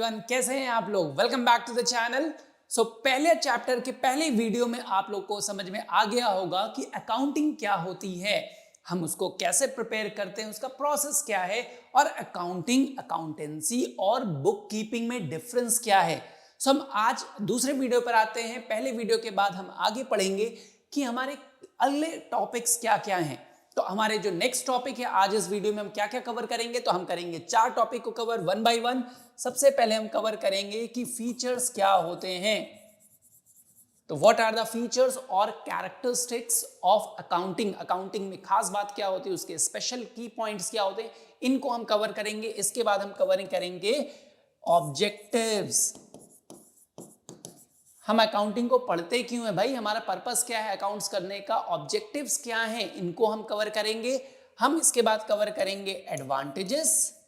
Everyone, कैसे हैं आप लोग। Welcome back to the channel. पहले चैप्टर के पहले वीडियो में आप लोग को समझ में आ गया होगा कि अकाउंटिंग क्या होती है, हम उसको कैसे प्रिपेयर करते हैं, उसका प्रोसेस क्या है और अकाउंटिंग, अकाउंटेंसी और बुक कीपिंग में डिफरेंस क्या है। हम आज दूसरे वीडियो पर आते हैं। पहले वीडियो के बाद हम आगे पढ़ेंगे कि हमारे अगले टॉपिक्स क्या क्या हैं। तो हमारे जो नेक्स्ट टॉपिक है, आज इस वीडियो में हम क्या क्या कवर करेंगे, तो हम करेंगे 4 टॉपिक को कवर वन बाय वन। सबसे पहले हम कवर करेंगे कि फीचर्स क्या होते हैं। तो व्हाट आर द फीचर्स और कैरेक्टरिस्टिक्स ऑफ अकाउंटिंग। अकाउंटिंग में खास बात क्या होती है, उसके स्पेशल की पॉइंट्स क्या होते हैं, इनको हम कवर करेंगे। इसके बाद हम कवरिंग करेंगे ऑब्जेक्टिव्स। हम अकाउंटिंग को पढ़ते क्यों है भाई, हमारा पर्पस क्या है अकाउंट्स करने का, ऑब्जेक्टिव्स क्या हैं, इनको हम कवर करेंगे। हम इसके बाद कवर करेंगे एडवांटेजेस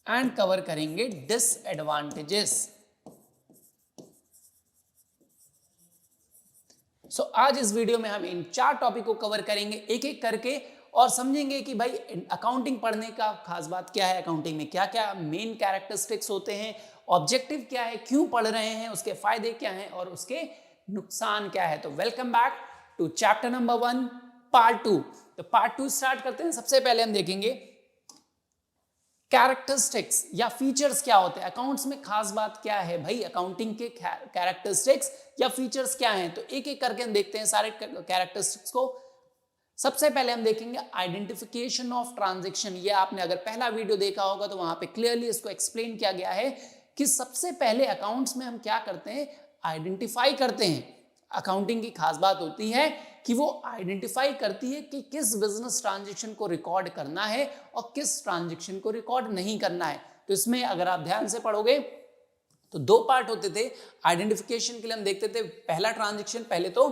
एंड कवर करेंगे डिसएडवांटेजेस। आज इस वीडियो में हम इन 4 टॉपिक को कवर करेंगे एक एक करके और समझेंगे कि भाई अकाउंटिंग पढ़ने का खास बात क्या है, अकाउंटिंग में क्या क्या मेन कैरेक्टरिस्टिक्स होते हैं, ऑब्जेक्टिव क्या है, क्यों पढ़ रहे हैं, उसके फायदे क्या हैं और उसके नुकसान क्या है। तो welcome back to chapter number 1 part 2। तो पार्ट 2 स्टार्ट करते हैं। सबसे पहले हम देखेंगे कैरेक्टरिस्टिक्स या फीचर्स क्या होते हैं। अकाउंट्स में खास बात क्या है भाई, अकाउंटिंग के कैरेक्टरिस्टिक्स या फीचर्स क्या हैं, तो एक एक करके हम देखते हैं सारे कैरेक्टरिस्टिक्स को। सबसे पहले हम देखेंगे आइडेंटिफिकेशन ऑफ ट्रांजैक्शन। ये आपने अगर पहला वीडियो देखा होगा तो वहां पे क्लियरली इसको एक्सप्लेन किया गया है कि सबसे पहले अकाउंट्स में हम क्या करते हैं, आइडेंटिफाई करते हैं। अकाउंटिंग की खास बात होती है कि वो आइडेंटिफाई करती है कि किस बिजनेस ट्रांजैक्शन को रिकॉर्ड करना है और किस ट्रांजैक्शन को रिकॉर्ड नहीं करना है। तो इसमें अगर आप ध्यान से पढ़ोगे तो 2 पार्ट होते थे। आइडेंटिफिकेशन के लिए हम देखते थे पहला ट्रांजैक्शन, पहले तो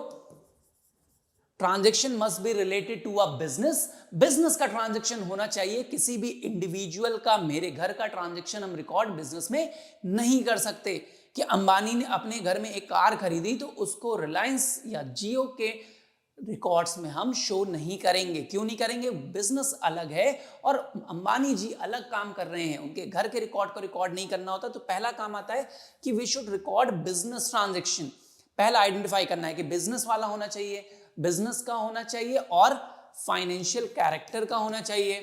transaction must be related to a business. Business का ट्रांजैक्शन होना चाहिए, किसी भी इंडिविजुअल का, मेरे घर का ट्रांजैक्शन हम रिकॉर्ड बिजनेस में नहीं कर सकते। कि अंबानी ने अपने घर में एक कार खरीदी तो उसको रिलायंस या जियो के रिकॉर्ड्स में हम शो नहीं करेंगे। क्यों नहीं करेंगे, बिजनेस अलग है और अंबानी जी अलग काम कर रहे हैं, उनके घर के रिकॉर्ड को रिकॉर्ड नहीं करना होता। तो पहला काम आता है कि we should record business transaction. पहला आइडेंटिफाई करना है कि बिजनेस वाला होना चाहिए, बिजनेस का होना चाहिए और फाइनेंशियल कैरेक्टर का होना चाहिए।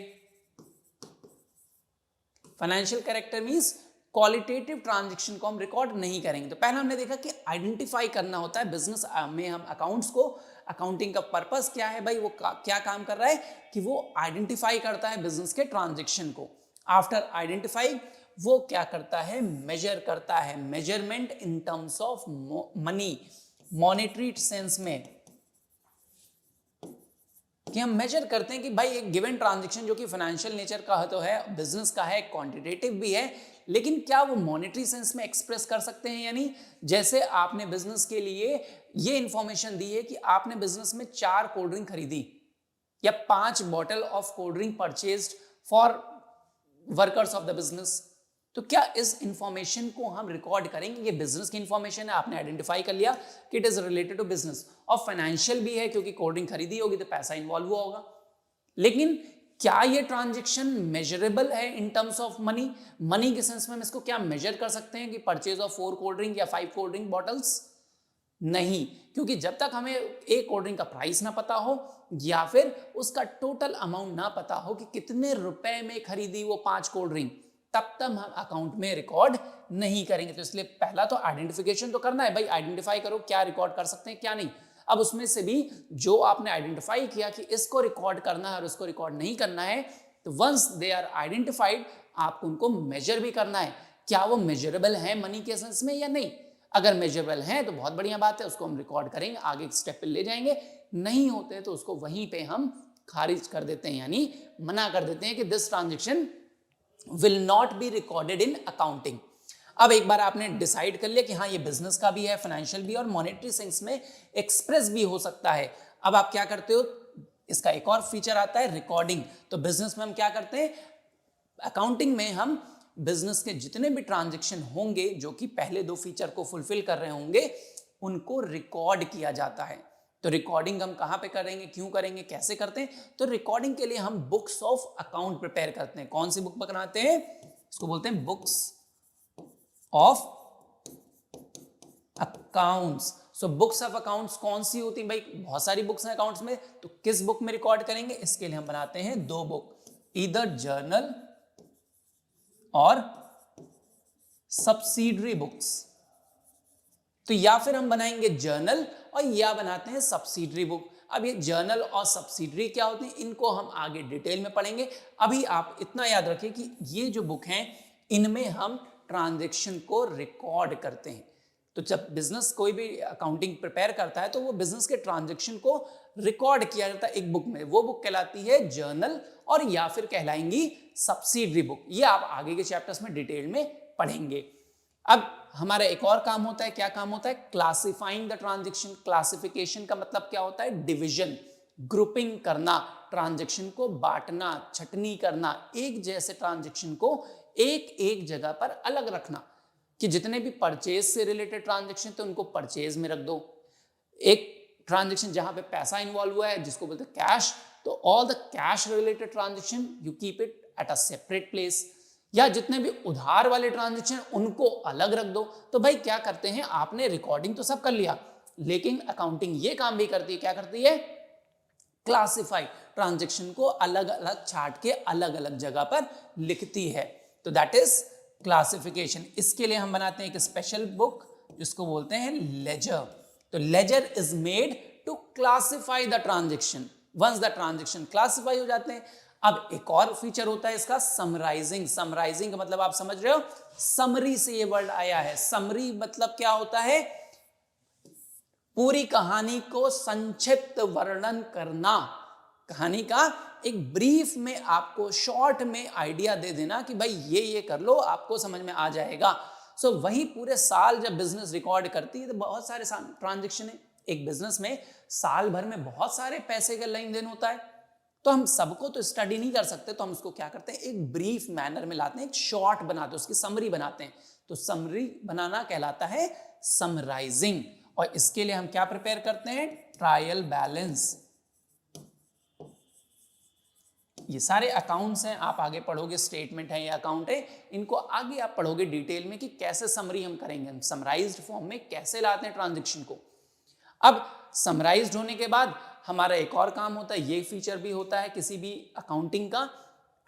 Financial character means qualitative transaction को हम रिकॉर्ड नहीं करेंगे। तो पहला हमने देखा कि आइडेंटिफाई करना होता है बिजनेस में हम अकाउंट्स को। अकाउंटिंग का पर्पस क्या है भाई, वो क्या काम कर रहा है कि वो आइडेंटिफाई करता है बिजनेस के ट्रांजैक्शन को। आफ्टर आइडेंटिफाई वो क्या करता है, मेजर करता है। Measurement in terms of money, monetary sense में कि हम मेजर करते हैं कि भाई एक गिवन ट्रांजैक्शन जो कि फाइनेंशियल नेचर का तो है, बिजनेस का है, क्वांटिटेटिव भी है, लेकिन क्या वो मॉनेटरी सेंस में एक्सप्रेस कर सकते हैं या नहीं। जैसे आपने बिजनेस के लिए ये इंफॉर्मेशन दी है कि आपने बिजनेस में 4 कोल्ड ड्रिंक खरीदी या 5 bottle of cold drink purchased for workers of the business, तो क्या इस इंफॉर्मेशन को हम रिकॉर्ड करेंगे। ये बिजनेस की इंफॉर्मेशन है, आपने आइडेंटिफाई कर लिया कि it is related to business, और फाइनेंशियल भी है क्योंकि कोल्ड ड्रिंक खरीदी होगी तो पैसा इन्वॉल्व हुआ होगा। लेकिन क्या ये ट्रांजैक्शन मेजरेबल है in terms of money, money के सेंस में हम इसको क्या मेजर कर सकते हैं कि परचेज ऑफ 4 कोल्ड ड्रिंक या 5 कोल्ड ड्रिंक बॉटल्स, नहीं। क्योंकि जब तक हमें एक कोल्ड ड्रिंक का प्राइस ना पता हो या फिर उसका टोटल अमाउंट ना पता हो कि कितने रुपए में खरीदी वो 5 कोल्ड ड्रिंक, तब तक हम अकाउंट में रिकॉर्ड नहीं करेंगे। तो इसलिए पहला तो आइडेंटिफिकेशन तो करना है भाई, आइडेंटिफाई करो क्या रिकॉर्ड कर सकते हैं क्या नहीं। अब उसमें से भी जो आपने आइडेंटिफाई किया कि इसको रिकॉर्ड करना है और इसको रिकॉर्ड नहीं करना है, तो वंस दे आर आइडेंटिफाइड आपको उनको मेजर भी करना है, क्या वो मेजरेबल है मनी के सेंस में या नहीं। अगर मेजरेबल है तो बहुत बढ़िया बात है, उसको हम रिकॉर्ड करेंगे, आगे स्टेप पे ले जाएंगे। नहीं होते तो उसको वहीं पे हम खारिज कर देते हैं, यानी मना कर देते हैं कि this transaction will not be recorded in accounting. अब एक बार आपने डिसाइड कर लिया कि हाँ ये बिजनेस का भी है, फाइनेंशियल भी और मॉनेटरी सेंस में एक्सप्रेस भी हो सकता है। अब आप क्या करते हो, इसका एक और फीचर आता है रिकॉर्डिंग। तो बिजनेस में हम क्या करते हैं, अकाउंटिंग में हम बिजनेस के जितने भी ट्रांजैक्शन होंगे जो कि पहले 2 फीचर को फुलफिल कर रहे होंगे, उनको रिकॉर्ड किया जाता है। तो रिकॉर्डिंग हम कहाँ पे करेंगे, क्यों करेंगे, कैसे करते हैं, तो रिकॉर्डिंग के लिए हम बुक्स ऑफ अकाउंट प्रिपेयर करते हैं। कौन सी बुक बनाते हैं, इसको बोलते हैं books of accounts. So books of accounts कौन सी होती है भाई? बहुत सारी बुक्स हैं अकाउंट्स में, तो किस बुक में रिकॉर्ड करेंगे? इसके लिए हम बनाते हैं दो बुक, ईदर जर्नल और सब्सिडरी बुक्स। तो या फिर हम बनाएंगे जर्नल और या बनाते हैं सब्सिडरी बुक। अब ये जर्नल और सब्सिडरी क्या होती है, इनको हम आगे डिटेल में पढ़ेंगे। अभी आप इतना याद रखिए कि ये जो बुक हैं इनमें हम ट्रांजैक्शन को रिकॉर्ड करते हैं। तो जब बिजनेस कोई भी अकाउंटिंग प्रिपेयर करता है तो वो बिजनेस के ट्रांजैक्शन को रिकॉर्ड किया जाता है एक बुक में। वो बुक कहलाती है जर्नल और या फिर कहलाएंगी सब्सिडरी बुक। ये आप आगे के चैप्टर्स में डिटेल में पढ़ेंगे। अब हमारा एक और काम होता है, क्या काम होता है? Classifying the transaction. क्लासिफिकेशन का मतलब क्या होता है? डिवीजन, ग्रुपिंग करना, ट्रांजैक्शन को बांटना, छटनी करना, एक जैसे ट्रांजैक्शन को एक एक जगह पर अलग रखना, कि जितने भी परचेज से रिलेटेड ट्रांजैक्शन थे उनको परचेज में रख दो। एक ट्रांजैक्शन जहां पे पैसा इन्वॉल्व हुआ है जिसको बोलते हैं कैश, तो all the cash related transaction you keep it at a separate place. या जितने भी उधार वाले ट्रांजैक्शन उनको अलग रख दो। तो भाई क्या करते हैं, आपने रिकॉर्डिंग तो सब कर लिया, लेकिन अकाउंटिंग ये काम भी करती है, क्या करती है? क्लासिफाई, ट्रांजैक्शन को अलग अलग छाट के अलग अलग जगह पर लिखती है। तो दैट इज क्लासिफिकेशन। इसके लिए हम बनाते हैं एक स्पेशल बुक जिसको बोलते हैं लेजर। तो ledger is made to classify the transaction. Once the transaction classify हो जाते हैं, अब एक और फीचर होता है इसका समराइजिंग। समराइजिंग का मतलब आप समझ रहे हो, समरी से ये वर्ड आया है। समरी मतलब क्या होता है? पूरी कहानी को संक्षिप्त वर्णन करना, कहानी का एक ब्रीफ में आपको शॉर्ट में आइडिया दे देना कि भाई ये कर लो, आपको समझ में आ जाएगा। सो वही पूरे साल जब बिजनेस रिकॉर्ड करती है तो बहुत सारे ट्रांजैक्शन है एक बिजनेस में, साल भर में बहुत सारे पैसे का लेन देन होता है, तो हम सबको तो स्टडी नहीं कर सकते, तो हम उसको क्या करते हैं, एक ब्रीफ मैनर में लाते हैं, एक शॉर्ट बनाते हैं, उसकी समरी बनाते हैं। तो समरी बनाना कहलाता है समराइजिंग। और इसके लिए हम क्या प्रिपेयर करते हैं? Trial balance. ये सारे अकाउंट्स हैं, आप आगे पढ़ोगे, स्टेटमेंट है या अकाउंट है, इनको आगे आप पढ़ोगे डिटेल में कि कैसे समरी हम करेंगे, हम समराइज्ड फॉर्म में कैसे लाते हैं ट्रांजैक्शन को। अब समराइज्ड होने के बाद हमारा एक और काम होता है, ये फीचर भी होता है किसी भी अकाउंटिंग का,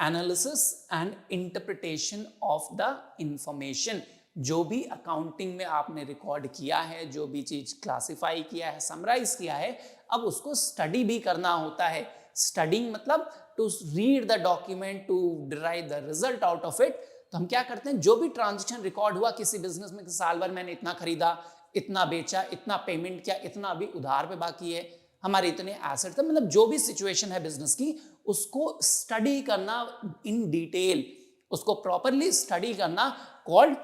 analysis and interpretation of the information. जो भी अकाउंटिंग में आपने रिकॉर्ड किया है, जो भी चीज क्लासिफाई किया है, समराइज किया है, अब उसको स्टडी भी करना होता है। स्टडिंग मतलब to read the document, to derive the result out of it. तो हम क्या करते हैं, जो भी ट्रांजैक्शन रिकॉर्ड हुआ किसी बिजनेस में, साल भर मैंने इतना खरीदा, इतना बेचा, इतना पेमेंट किया, इतना अभी उधार पे बाकी है, हमारे इतने एसेट थे, मतलब जो भी सिचुएशन है बिजनेस की, उसको स्टडी करना इन डिटेल, उसको प्रॉपरली स्टडी करना कॉल्ड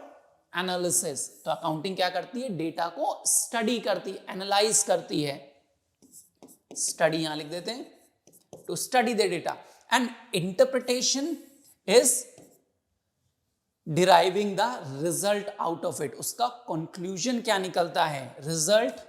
एनालिसिस। तो अकाउंटिंग क्या करती है? डेटा को स्टडी करती है, एनालाइज करती है। स्टडी यहां लिख देते हैं, to study the data. And interpretation is deriving the result out of it. उसका कंक्लूजन क्या निकलता है? रिजल्ट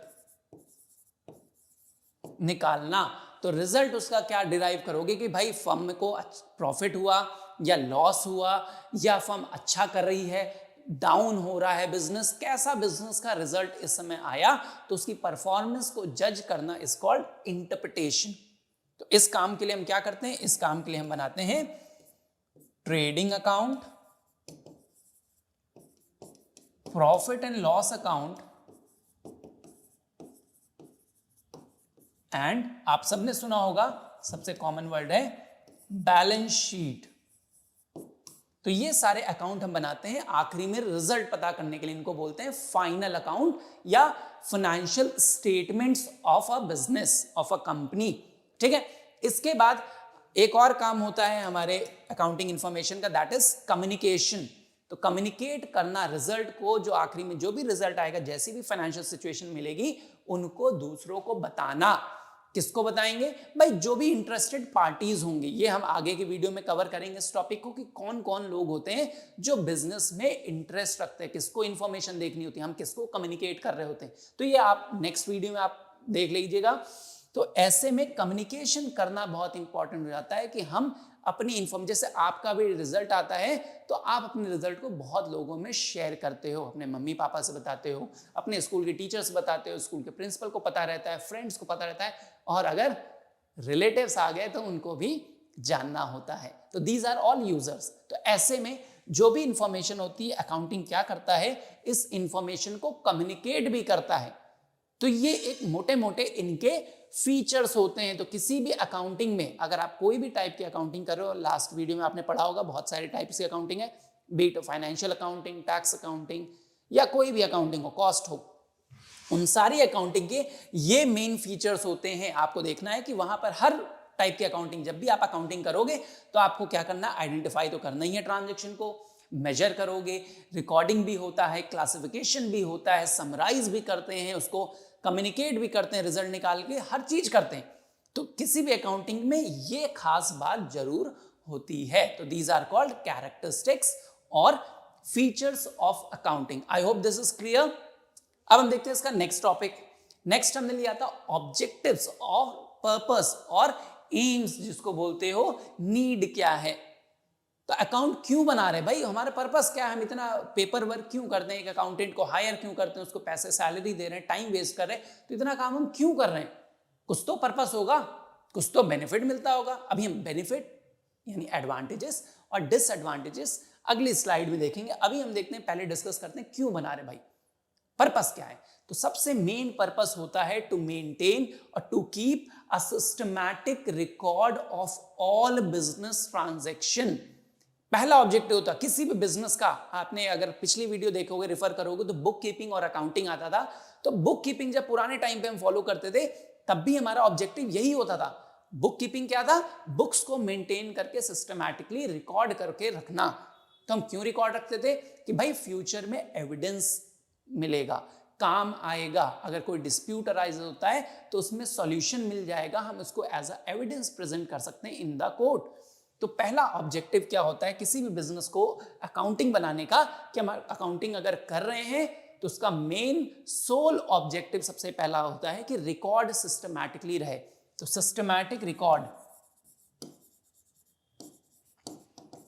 निकालना। तो रिजल्ट उसका क्या डिराइव करोगे कि भाई फर्म को प्रॉफिट हुआ या लॉस हुआ, या फर्म अच्छा कर रही है, डाउन हो रहा है बिजनेस, कैसा बिजनेस का रिजल्ट इस समय आया, तो उसकी परफॉर्मेंस को जज करना इज कॉल्ड इंटरप्रिटेशन। तो इस काम के लिए हम क्या करते हैं? इस काम के लिए हम बनाते हैं trading account, profit and loss account, and आप सबने सुना होगा, सबसे कॉमन वर्ड है बैलेंस शीट। तो ये सारे अकाउंट हम बनाते हैं आखिरी में रिजल्ट पता करने के लिए, इनको बोलते हैं फाइनल अकाउंट या financial statements of a business, of a company. ठीक है, इसके बाद एक और काम होता है हमारे अकाउंटिंग इंफॉर्मेशन का, दैट इज कम्युनिकेशन। तो कम्युनिकेट करना रिजल्ट को, जो आखिरी में जो भी रिजल्ट आएगा, जैसी भी फाइनेंशियल सिचुएशन मिलेगी, उनको दूसरों को बताना। किसको बताएंगे भाई? जो भी इंटरेस्टेड पार्टीज होंगे। ये हम आगे की वीडियो में कवर करेंगे इस टॉपिक को कि कौन कौन लोग होते हैं जो बिजनेस में इंटरेस्ट रखते हैं, किसको इंफॉर्मेशन देखनी होती है, हम किसको कम्युनिकेट कर रहे होते हैं। तो ये आप नेक्स्ट वीडियो में आप देख लीजिएगा। तो ऐसे में कम्युनिकेशन करना बहुत इंपॉर्टेंट हो जाता है कि हम अपनी इन्फॉर्म, जैसे आपका भी रिजल्ट आता है तो आप अपने रिजल्ट को बहुत लोगों में शेयर करते हो, अपने मम्मी पापा से बताते हो, अपने स्कूल के टीचर से बताते हो, स्कूल के प्रिंसिपल को पता रहता है, फ्रेंड्स को पता रहता है, और अगर रिलेटिव्स आ गए तो उनको भी जानना होता है। तो दीज आर ऑल यूजर्स। तो ऐसे में जो भी इंफॉर्मेशन होती है, अकाउंटिंग क्या करता है, इस इंफॉर्मेशन को कम्युनिकेट भी करता है। तो ये एक मोटे मोटे इनके फीचर्स होते हैं। तो किसी भी अकाउंटिंग में अगर आप कोई भी टाइप की अकाउंटिंग कर रहे हो, लास्ट वीडियो में आपने पढ़ा होगा बहुत सारे टाइप्स की अकाउंटिंग है, be it financial accounting, tax accounting, या कोई भी अकाउंटिंग हो, कॉस्ट हो, उन सारी अकाउंटिंग के ये मेन फीचर्स होते हैं। आपको देखना है कि वहां पर हर टाइप की अकाउंटिंग, जब भी आप अकाउंटिंग करोगे तो आपको क्या करना, आइडेंटिफाई तो करना ही है ट्रांजैक्शन को, मेजर करोगे, रिकॉर्डिंग भी होता है, क्लासिफिकेशन भी होता है, समराइज भी करते हैं, उसको कम्युनिकेट भी करते हैं, रिजल्ट निकाल के हर चीज करते हैं। तो किसी भी अकाउंटिंग में ये खास बात जरूर होती है। तो दीज आर कॉल्ड कैरेक्टरिस्टिक्स और features of accounting. I hope this is clear. अब हम देखते हैं इसका नेक्स्ट टॉपिक। नेक्स्ट हमने लिया था ऑब्जेक्टिव्स और पर्पस और एम्स, जिसको बोलते हो नीड क्या है। तो अकाउंट क्यों बना रहे भाई, हमारा पर्पस क्या है, हम इतना पेपर वर्क क्यों करते हैं, एक अकाउंटेंट को हायर क्यों करते हैं, उसको पैसे सैलरी दे रहे हैं, टाइम वेस्ट कर रहे हैं, तो इतना काम हम क्यों कर रहे हैं, कुछ तो पर्पस होगा, कुछ तो बेनिफिट मिलता होगा। अभी हम बेनिफिट यानी एडवांटेजेस और डिसएडवांटेजेस अगली स्लाइड में देखेंगे। अभी हम देखते हैं, पहले डिस्कस करते हैं क्यों बना रहे भाई, पर्पस क्या है। तो सबसे मेन पर्पस होता है टू मेंटेन और to keep a systematic record of all business transaction. पहला ऑब्जेक्टिव होता किसी भी बिजनेस का, आपने अगर पिछली वीडियो देखोगे, रेफर करोगे, तो बुक कीपिंग और अकाउंटिंग आता था। तो बुक कीपिंग जब पुराने टाइम पे हम फॉलो करते थे, तब भी हमारा ऑब्जेक्टिव यही होता था। बुक कीपिंग क्या था, बुक्स को मेंटेन करके सिस्टमैटिकली रिकॉर्ड करके रखना। तो हम क्यों रिकॉर्ड रखते थे कि भाई फ्यूचर में एविडेंस मिलेगा, काम आएगा, अगर कोई डिस्प्यूट अराइज होता है तो उसमें सॉल्यूशन मिल जाएगा, हम उसको एज अ एविडेंस प्रेजेंट कर सकते हैं इन द कोर्ट। तो पहला ऑब्जेक्टिव क्या होता है किसी भी बिजनेस को अकाउंटिंग बनाने का, कि हम अकाउंटिंग अगर कर रहे हैं तो उसका मेन सोल ऑब्जेक्टिव सबसे पहला होता है कि रिकॉर्ड सिस्टमैटिकली रहे। तो सिस्टमैटिक रिकॉर्ड,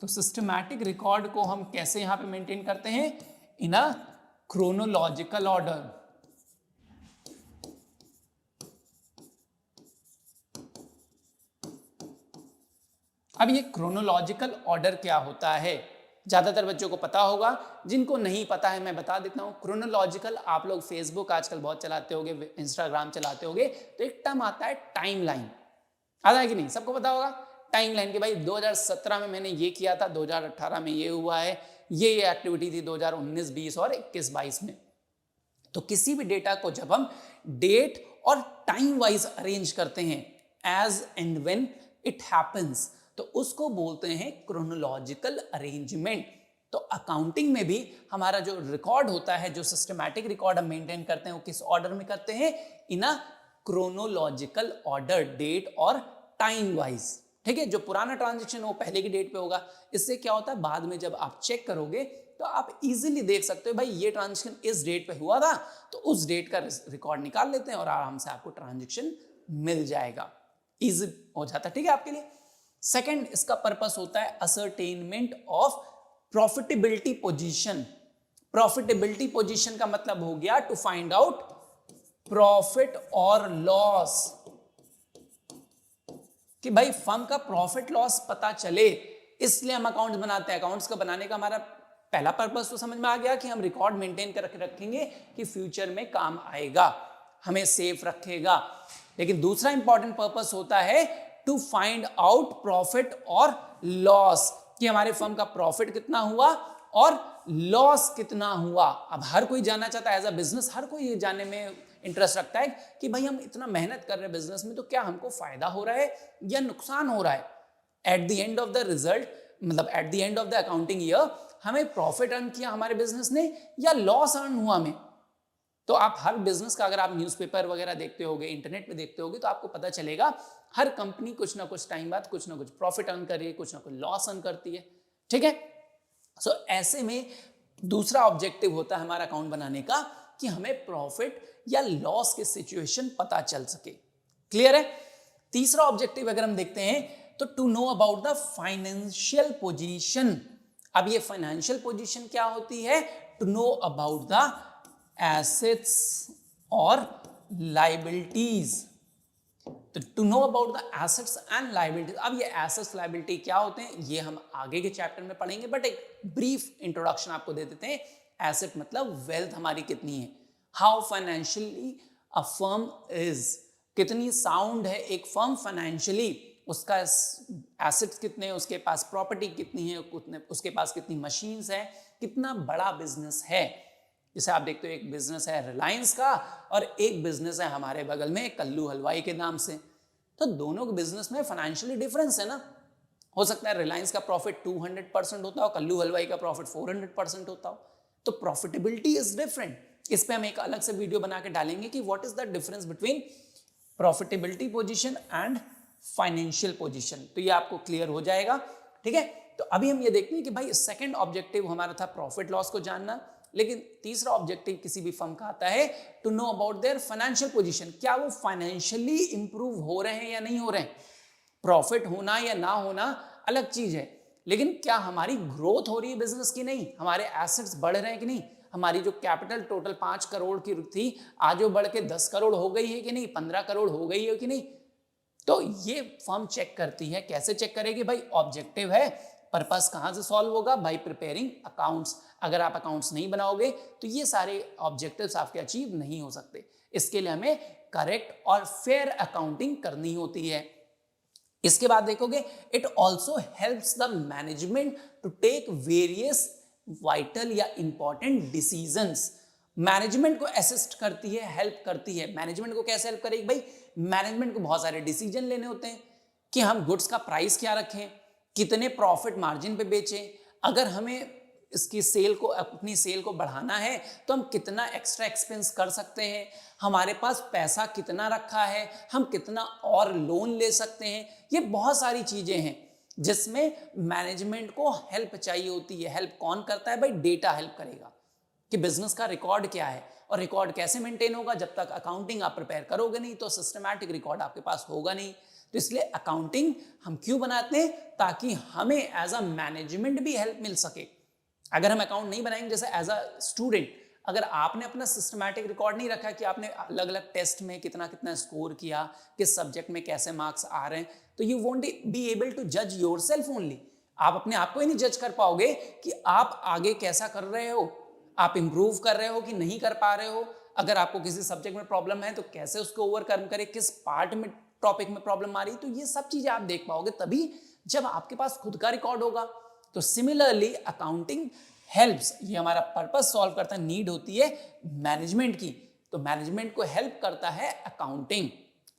तो सिस्टमैटिक रिकॉर्ड को हम कैसे यहां पे मेंटेन करते हैं, इन अ क्रोनोलॉजिकल ऑर्डर। अब ये क्रोनोलॉजिकल ऑर्डर क्या होता है, ज्यादातर बच्चों को पता होगा, जिनको नहीं पता है मैं बता देता हूं। क्रोनोलॉजिकल, आप लोग फेसबुक आजकल बहुत चलाते होगे, इंस्टाग्राम चलाते होगे, तो एक टर्म आता है टाइमलाइन, आता है कि नहीं, सबको पता होगा टाइमलाइन, कि भाई 2017 में मैंने ये किया था, 2018 में ये हुआ है, ये एक्टिविटी थी 2019, 20 और 21, 22 में। तो किसी भी डेटा को जब हम डेट और टाइम वाइज अरेंज करते हैं, as and when it happens, तो उसको बोलते हैं क्रोनोलॉजिकल अरेंजमेंट। तो अकाउंटिंग में भी हमारा जो रिकॉर्ड होता है, जो सिस्टमैटिक रिकॉर्ड हम मेंटेन करते हैं, वो किस ऑर्डर में करते हैं, इन अ क्रोनोलॉजिकल ऑर्डर, डेट और टाइम वाइज। ठीक है, जो पुराना ट्रांजेक्शन वो पहले की डेट पे होगा। इससे क्या होता है, बाद में जब आप चेक करोगे तो आप इजीली देख सकते हो भाई ये ट्रांजेक्शन इस डेट पे हुआ था, तो उस डेट का रिकॉर्ड निकाल लेते हैं और आराम से आपको ट्रांजेक्शन मिल जाएगा, इजी हो जाता है। ठीक है, आपके लिए। सेकंड, इसका पर्पस होता है ascertainment of profitability position. Profitability position का मतलब हो गया टू फाइंड आउट प्रॉफिट और लॉस, कि भाई फर्म का प्रॉफिट लॉस पता चले, इसलिए हम अकाउंट्स बनाते हैं। अकाउंट्स का बनाने का हमारा पहला पर्पस तो समझ में आ गया कि हम रिकॉर्ड मेंटेन करके रखेंगे कि फ्यूचर में काम आएगा, हमें सेफ रखेगा। लेकिन दूसरा इंपॉर्टेंट पर्पस होता है टू फाइंड आउट प्रॉफिट और लॉस, कि हमारे फर्म का प्रॉफिट कितना हुआ और लॉस कितना हुआ। अब हर कोई जानना चाहता है, एज अ बिजनेस हर कोई ये जानने में इंटरेस्ट रखता है कि भाई हम इतना मेहनत कर रहे हैं बिजनेस में, तो क्या हमको फायदा हो रहा है या नुकसान हो रहा है। At the end of the result, मतलब at the end of the accounting year, हमें प्रॉफिट अर्न किया हमारे बिजनेस ने या लॉस अर्न हुआ हमें। तो आप हर बिजनेस का, अगर आप न्यूज़पेपर वगैरह देखते होगे, इंटरनेट पे देखते होगे, तो आपको पता चलेगा हर कंपनी कुछ ना कुछ टाइम बाद कुछ ना कुछ प्रॉफिट अर्न कर रही है, कुछ ना कुछ लॉस अर्न करती है। ठीक है, सो ऐसे में दूसरा ऑब्जेक्टिव होता है हमारा अकाउंट बनाने का कि हमें प्रॉफिट या लॉस की सिचुएशन पता चल सके। क्लियर है। तीसरा ऑब्जेक्टिव अगर हम देखते हैं, तो to know about the financial position. अब ये फाइनेंशियल पोजीशन क्या होती है? To know about the assets और लाइबिलिटीज। तो to know about the assets and liabilities. अब ये एसेट्स लाइबिलिटी क्या होते हैं ये हम आगे के चैप्टर में पढ़ेंगे, बट एक ब्रीफ इंट्रोडक्शन आपको दे देते हैं। एसेट मतलब वेल्थ हमारी कितनी है, how financially a firm is, कितनी साउंड है एक फर्म फाइनेंशियली, उसका एसेट्स कितने हैं, उसके पास प्रॉपर्टी कितनी है, उसके पास कितनी मशीन्स है, कितना बड़ा बिजनेस है। जैसे आप देखते हो एक बिजनेस है रिलायंस का और एक बिजनेस है हमारे बगल में कल्लू हलवाई के नाम से, तो दोनों के बिजनेस में फाइनेंशियली डिफरेंस है ना। हो सकता है रिलायंस का प्रॉफिट 200% होता हो, कल्लू हलवाई का प्रॉफिट 400% होता हो, तो प्रॉफिटेबिलिटी इज डिफरेंट। इस पे हम एक अलग से वीडियो बना के डालेंगे कि what is the difference between profitability position and financial position, तो ये आपको क्लियर हो जाएगा। ठीक है, तो अभी हम ये देखते हैं कि भाई सेकंड ऑब्जेक्टिव हमारा था प्रॉफिट लॉस को जानना, लेकिन तीसरा ऑब्जेक्टिव किसी भी फर्म का आता है to know about their financial position. क्या वो फाइनेंशियली इंप्रूव हो रहे हैं या नहीं हो रहे हैं। प्रॉफिट होना या ना होना अलग चीज है, लेकिन क्या हमारी ग्रोथ हो रही है बिजनेस की नहीं, हमारे एसेट्स बढ़ रहे हैं कि नहीं, हमारी जो कैपिटल टोटल 5 करोड़ की थी आज वो बढ़ के 10 करोड़ हो गई है कि नहीं, 15 करोड़ हो गई है कि नहीं। तो ये फर्म चेक करती है। कैसे चेक करेगी भाई? ऑब्जेक्टिव है, पर्पस कहां से सॉल्व होगा? Bye preparing accounts. अगर आप अकाउंट्स नहीं बनाओगे तो ये सारे ऑब्जेक्टिव्स आपके अचीव नहीं हो सकते। इसके लिए हमें करेक्ट और फेयर अकाउंटिंग करनी होती है। इसके बाद देखोगे it also helps the management to take various vital या इंपॉर्टेंट डिसीजंस। मैनेजमेंट को असिस्ट करती है, हेल्प करती है। मैनेजमेंट को कैसे हेल्प करेगी भाई? मैनेजमेंट को बहुत सारे डिसीजन लेने होते हैं कि हम गुड्स का प्राइस क्या रखें, कितने प्रॉफिट मार्जिन पे बेचें, अगर हमें इसकी सेल को, अपनी सेल को बढ़ाना है तो हम कितना एक्स्ट्रा एक्सपेंस कर सकते हैं, हमारे पास पैसा कितना रखा है, हम कितना और लोन ले सकते हैं। ये बहुत सारी चीजें हैं जिसमें मैनेजमेंट को हेल्प चाहिए होती है। हेल्प कौन करता है भाई? डेटा हेल्प करेगा कि बिजनेस का रिकॉर्ड क्या है, और रिकॉर्ड कैसे मेंटेन होगा? जब तक अकाउंटिंग आप प्रिपेयर करोगे नहीं तो सिस्टमैटिक रिकॉर्ड आपके पास होगा नहीं। तो इसलिए अकाउंटिंग हम क्यों बनाते हैं? ताकि हमें एज अ मैनेजमेंट भी हेल्प मिल सके। अगर हम अकाउंट नहीं बनाएंगे, जैसे एज अ स्टूडेंट अगर आपने अपना सिस्टमैटिक रिकॉर्ड नहीं रखा कि आपने अलग अलग टेस्ट में कितना कितना स्कोर किया, किस सब्जेक्ट में कैसे मार्क्स आ रहे हैं, तो you won't be able to जज योरसेल्फ ओनली। आप अपने आप को ही नहीं जज कर पाओगे कि आप आगे कैसा कर रहे हो, आप इंप्रूव कर रहे हो कि नहीं कर पा रहे हो। अगर आपको किसी सब्जेक्ट में प्रॉब्लम है तो कैसे उसको ओवरकम करें, किस पार्ट में टॉपिक में प्रॉब्लम आ रही, तो ये सब चीजें आप देख पाओगे तभी जब आपके पास खुद का रिकॉर्ड होगा। तो सिमिलरली अकाउंटिंग हेल्प्स, ये हमारा पर्पस सॉल्व करता है, नीड होती है मैनेजमेंट की, तो मैनेजमेंट को हेल्प करता है अकाउंटिंग।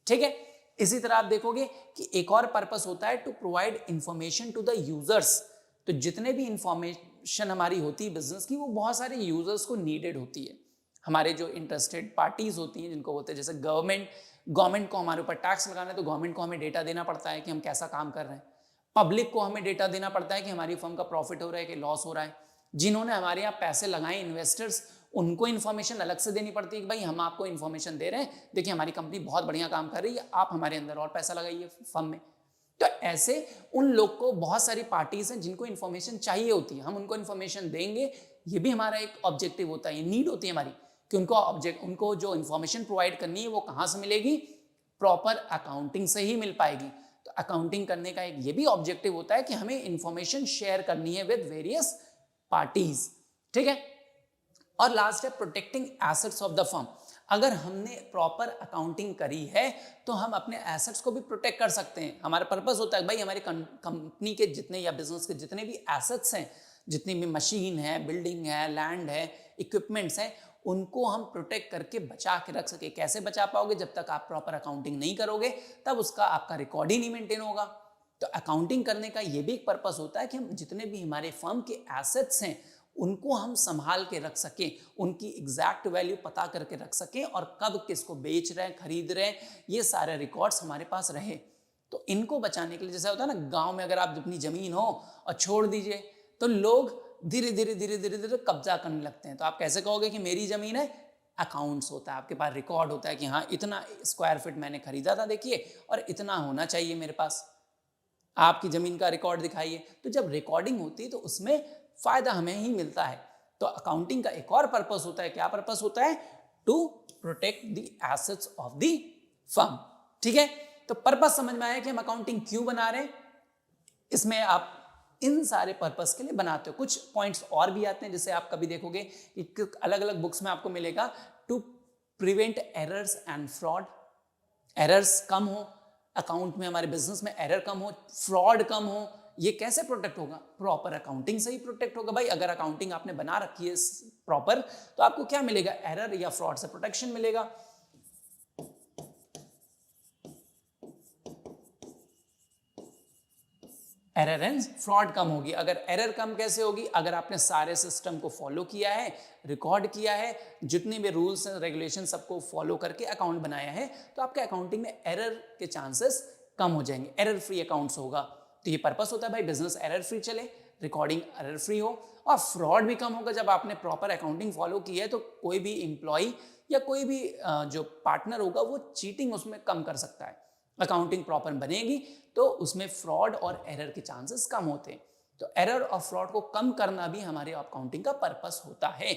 ठीक है, इसी तरह आप देखोगे कि एक और पर्पस होता है to provide information to the users. तो जितने भी इंफॉर्मेशन हमारी होती है बिजनेस की, वो बहुत सारे यूजर्स को नीडेड होती है। हमारे जो इंटरेस्टेड पार्टीज होती हैं जिनको बोलते हैं, जैसे गवर्नमेंट को हमारे ऊपर टैक्स लगाना है तो गवर्नमेंट को हमें डेटा देना पड़ता है कि हम कैसा काम कर रहे हैं। पब्लिक को हमें डेटा देना पड़ता है कि हमारी फर्म का प्रॉफिट हो रहा है कि लॉस हो रहा है। जिन्होंने हमारे यहाँ पैसे लगाए इन्वेस्टर्स, उनको इन्फॉर्मेशन अलग से देनी पड़ती है कि भाई हम आपको इन्फॉर्मेशन दे रहे हैं, देखिए हमारी कंपनी बहुत बढ़िया काम कर रही है, आप हमारे अंदर और पैसा लगाइए फर्म में। तो ऐसे उन लोग को बहुत सारी पार्टीज हैं जिनको इन्फॉर्मेशन चाहिए होती है, हम उनको इन्फॉर्मेशन देंगे। ये भी हमारा एक ऑब्जेक्टिव होता है, ये नीड होती है हमारी कि उनको जो इन्फॉर्मेशन प्रोवाइड करनी है वो कहाँ से मिलेगी? प्रॉपर अकाउंटिंग से ही मिल पाएगी। तो अकाउंटिंग करने का एक ये भी ऑब्जेक्टिव होता है कि हमें इन्फॉर्मेशन शेयर करनी है विद वेरियस पार्टीज। ठीक है, और लास्ट है protecting assets of the firm. अगर हमने प्रॉपर अकाउंटिंग करी है तो हम अपने एसेट्स को भी प्रोटेक्ट कर सकते हैं। हमारा पर्पस होता है भाई हमारी कंपनी के जितने या बिजनेस के जितने भी एसेट्स हैं, जितनी भी मशीन है, बिल्डिंग है, लैंड है, इक्विपमेंट्स हैं, उनको हम प्रोटेक्ट करके बचा के रख सके। कैसे बचा पाओगे? जब तक आप प्रॉपर अकाउंटिंग नहीं करोगे तब उसका आपका रिकॉर्ड ही नहीं मेंटेन होगा। तो अकाउंटिंग करने का ये भी एक पर्पस होता है कि हम जितने भी हमारे फर्म के एसेट्स हैं उनको हम संभाल के रख सकें, उनकी एग्जैक्ट वैल्यू पता करके रख सकें, और कब किसको बेच रहे हैं, खरीद रहे हैं, ये सारे रिकॉर्ड्स हमारे पास रहे। तो इनको बचाने के लिए, जैसा होता है ना गांव में अगर आप अपनी जमीन हो और छोड़ दीजिए तो लोग धीरे धीरे धीरे धीरे धीरे कब्जा करने लगते हैं। तो आप कैसे कहोगे कि मेरी जमीन है? अकाउंट्स होता है, आपके पास रिकॉर्ड होता है कि हाँ इतना स्क्वायर फीट मैंने खरीदा था देखिए, और इतना होना चाहिए मेरे पास। आपकी जमीन का रिकॉर्ड दिखाइए। तो जब रिकॉर्डिंग होती है तो उसमें फायदा हमें ही मिलता है। तो अकाउंटिंग का एक और पर्पस होता है, क्या पर्पस होता है? To protect the assets of the firm. ठीक है, तो पर्पस समझ में आया कि हम अकाउंटिंग क्यों बना रहे हैं। इसमें आप इन सारे पर्पस के लिए बनाते हो। कुछ पॉइंट्स और भी आते हैं, जैसे आप कभी देखोगे अलग अलग बुक्स में आपको मिलेगा, to prevent errors and fraud. Errors कम हो अकाउंट में, हमारे बिजनेस में एरर कम हो, फ्रॉड कम हो। ये कैसे प्रोटेक्ट होगा? प्रॉपर अकाउंटिंग से ही प्रोटेक्ट होगा भाई। अगर अकाउंटिंग आपने बना रखी है प्रॉपर, तो आपको क्या मिलेगा? एरर या फ्रॉड से प्रोटेक्शन मिलेगा। एरर एंड फ्रॉड कम होगी। अगर एरर कम कैसे होगी? अगर आपने सारे सिस्टम को फॉलो किया है, रिकॉर्ड किया है, जितने भी रूल्स एंड रेगुलेशन सबको फॉलो करके अकाउंट बनाया है, तो आपके अकाउंटिंग में एरर के चांसेस कम हो जाएंगे। एरर फ्री अकाउंट्स होगा। तो ये पर्पस होता है भाई, बिजनेस एरर फ्री चले, रिकॉर्डिंग एरर फ्री हो, और फ्रॉड भी कम होगा। जब आपने प्रॉपर अकाउंटिंग फॉलो की है तो कोई भी एम्प्लॉय या कोई भी जो पार्टनर होगा वो चीटिंग उसमें कम कर सकता है। अकाउंटिंग प्रॉपर बनेगी तो उसमें फ्रॉड और एरर के चांसेस कम होते हैं। तो एरर और फ्रॉड को कम करना भी हमारे अकाउंटिंग का पर्पस होता है।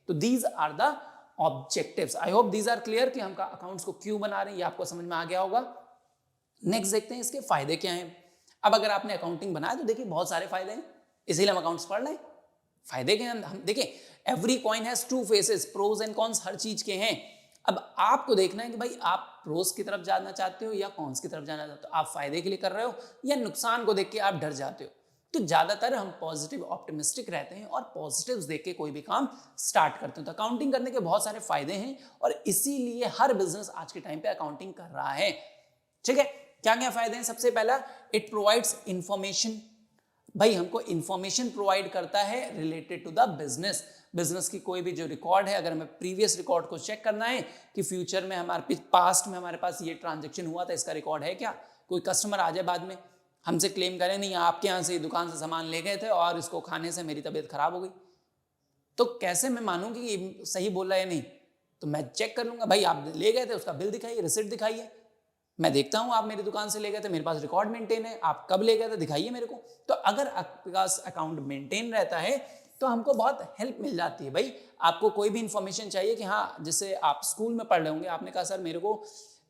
तो these are the objectives. I hope these are clear कि हम अकाउंट्स को क्यों बना रहे हैं, ये आपको समझ में आ गया होगा। नेक्स्ट देखते हैं इसके फायदे क्या हैं। अब अगर आपने अकाउंटिंग बनाया तो देखिए बहुत सारे फायदे हैं, इसीलिए हम अकाउंट्स पढ़ रहे हैं। फायदे के हम देखिए, every coin has two faces, pros and cons हर चीज के हैं। अब आपको देखना है कि भाई आप प्रोस की तरफ जाना चाहते हो या कॉन्स की तरफ जाना चाहते हो, आप फायदे के लिए कर रहे हो या नुकसान को देख के आप डर जाते हो। तो ज्यादातर हम पॉजिटिव ऑप्टिमिस्टिक रहते हैं और पॉजिटिव्स देख के कोई भी काम स्टार्ट करते हैं। तो अकाउंटिंग करने के बहुत सारे फायदे हैं और इसीलिए हर बिजनेस आज के टाइम पे अकाउंटिंग कर रहा है। ठीक है, क्या क्या फायदे हैं? सबसे पहला, इट प्रोवाइड्स इंफॉर्मेशन। भाई हमको इंफॉर्मेशन प्रोवाइड करता है related to the business. Business की कोई भी जो रिकॉर्ड है, अगर हमें प्रीवियस रिकॉर्ड को चेक करना है कि फ्यूचर में हमारे पास्ट में हमारे पास ये ट्रांजैक्शन हुआ था, इसका रिकॉर्ड है क्या? कोई कस्टमर आ जाए बाद में हमसे क्लेम करें, नहीं आपके यहाँ से दुकान से सामान ले गए थे और इसको खाने से मेरी तबीयत खराब हो गई, तो कैसे मैं मानूंगी कि ये सही बोल रहा है नहीं? तो मैं चेक कर लूंगा, भाई आप ले गए थे, उसका बिल दिखाइए, रिसिप्ट दिखाइए, मैं देखता हूं आप मेरी दुकान से ले गए थे, मेरे पास रिकॉर्ड मेंटेन है, आप कब ले गए थे दिखाइए मेरे को। तो अगर आपके पास अकाउंट मेंटेन रहता है तो हमको बहुत हेल्प मिल जाती है। भाई आपको कोई भी इंफॉर्मेशन चाहिए कि हाँ, जैसे आप स्कूल में पढ़ रहे होंगे, आपने कहा सर मेरे को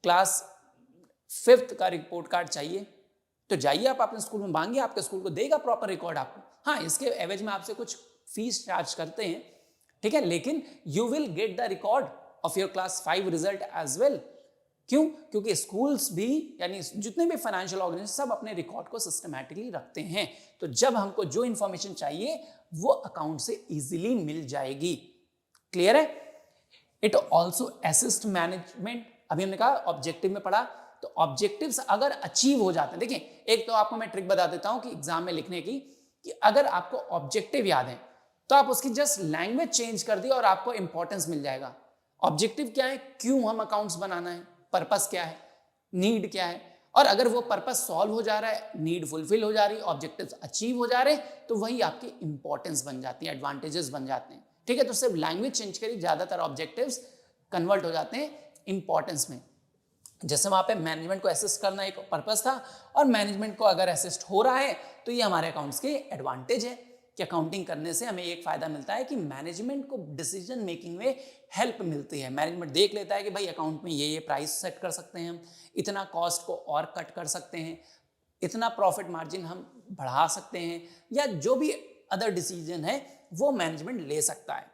क्लास 5th का रिपोर्ट कार्ड चाहिए, तो जाइए आप अपने स्कूल में मांगिए, आपके स्कूल को देगा प्रॉपर रिकॉर्ड आपको। हाँ, इसके एवज में आपसे कुछ फीस चार्ज करते हैं, ठीक है, लेकिन you will get the record of your class 5 result as well. क्यों? क्योंकि स्कूल्स भी, यानी जितने भी फाइनेंशियल ऑर्गेनाइजेशन, सब अपने रिकॉर्ड को सिस्टमैटिकली रखते हैं। तो जब हमको जो इंफॉर्मेशन चाहिए वो अकाउंट से इजीली मिल जाएगी। क्लियर है? It also assist management. अभी हमने कहा ऑब्जेक्टिव में पढ़ा, तो ऑब्जेक्टिव्स अगर अचीव हो जाते हैं, देखिए एक तो आपको मैं ट्रिक बता देता हूं कि एग्जाम में लिखने की, कि अगर आपको ऑब्जेक्टिव याद है तो आप उसकी जस्ट लैंग्वेज चेंज कर दी और आपको इंपॉर्टेंस मिल जाएगा। ऑब्जेक्टिव क्या है? क्यों हम अकाउंट्स बनाना है, पर्पस क्या है, नीड क्या है, और अगर वो पर्पस सॉल्व हो जा रहा है, नीड फुलफिल हो जा रही है, ऑब्जेक्टिव्स अचीव हो जा रहे हैं, तो वही आपकी इंपॉर्टेंस बन जाती है, एडवांटेजेस बन जाते हैं। ठीक है, तो सिर्फ लैंग्वेज चेंज करी, ज्यादातर ऑब्जेक्टिव्स कन्वर्ट हो जाते हैं इंपॉर्टेंस में। जैसे वहां पे मैनेजमेंट को असिस्ट करना एक पर्पस था, और मैनेजमेंट को अगर असिस्ट हो रहा है तो ये हमारे अकाउंट्स के एडवांटेज है कि अकाउंटिंग करने से हमें एक फायदा मिलता है कि मैनेजमेंट को डिसीजन मेकिंग में हेल्प मिलती है। मैनेजमेंट देख लेता है कि भाई अकाउंट में ये प्राइस सेट कर सकते हैं हम, इतना कॉस्ट को और कट कर सकते हैं, इतना प्रॉफिट मार्जिन हम बढ़ा सकते हैं, या जो भी अदर डिसीजन है वो मैनेजमेंट ले सकता है।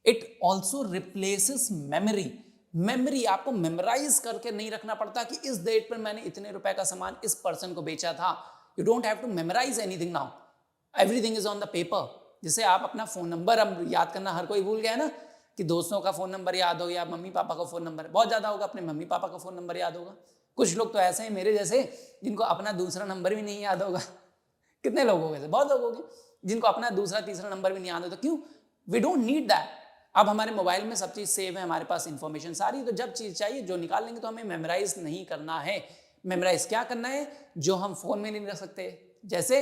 It also replaces memory. Memory आपको मेमोराइज करके नहीं रखना पड़ता कि इस डेट पर मैंने इतने रुपए का सामान इस पर्सन को बेचा था। You don't have to memorise anything now, everything is on the paper. जैसे आप अपना फोन नंबर अब याद करना हर कोई भूल गया है ना, कि दोस्तों का फोन नंबर याद हो या मम्मी पापा का फोन नंबर, बहुत ज्यादा होगा अपने मम्मी पापा का फोन नंबर याद होगा। कुछ लोग तो ऐसे हैं मेरे जैसे जिनको अपना दूसरा नंबर भी नहीं याद होगा। कितने लोग हो गए? बहुत लोग हो गए जिनको अपना दूसरा तीसरा नंबर भी नहीं याद होता। क्यों? We don't need that. अब हमारे मोबाइल में सब चीज सेव है, हमारे पास इंफॉर्मेशन सारी, तो जब चीज चाहिए जो निकाल लेंगे। तो हमें मेमोराइज नहीं करना है। मेमोराइज क्या करना है? जो हम फोन में नहीं रख सकते, जैसे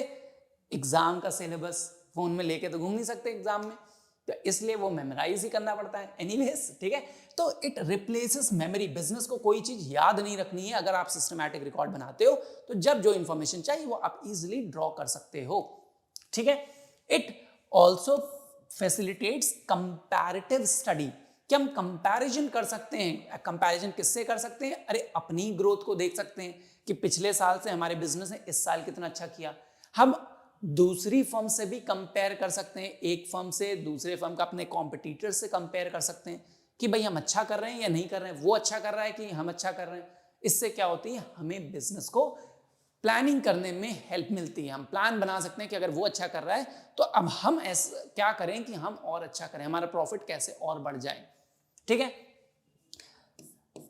एग्जाम का सिलेबस फोन में लेके तो घूम नहीं सकते एग्जाम में, तो इसलिए वो मेमोराइज ही करना पड़ता है एनीवेज, ठीक है। तो इट रिप्लेसेस मेमोरी। बिजनेस को कोई चीज याद नहीं रखनी है, अगर आप सिस्टमैटिक रिकॉर्ड बनाते हो तो जब जो इंफॉर्मेशन चाहिए वो आप इजिली ड्रॉ कर सकते हो, ठीक है। It also facilitates comparative study, कि हम कंपैरिजन कर सकते हैं। कंपैरिजन किससे कर सकते हैं? अरे अपनी ग्रोथ को देख सकते हैं कि पिछले साल से हमारे बिजनेस ने इस साल कितना अच्छा किया। हम दूसरी फर्म से भी कंपेयर कर सकते हैं, एक फर्म से दूसरे फर्म का, अपने कॉम्पिटिटर से कंपेयर कर सकते हैं कि भाई हम अच्छा कर रहे हैं या नहीं कर रहे हैं, वो अच्छा कर रहा है कि हम अच्छा कर रहे हैं। इससे क्या होती है, हमें बिजनेस को प्लानिंग करने में हेल्प मिलती है। हम प्लान बना सकते हैं कि अगर वो अच्छा कर रहा है तो अब हम ऐसा क्या करें कि हम और अच्छा करें, हमारा प्रॉफिट कैसे और बढ़ जाए, ठीक है।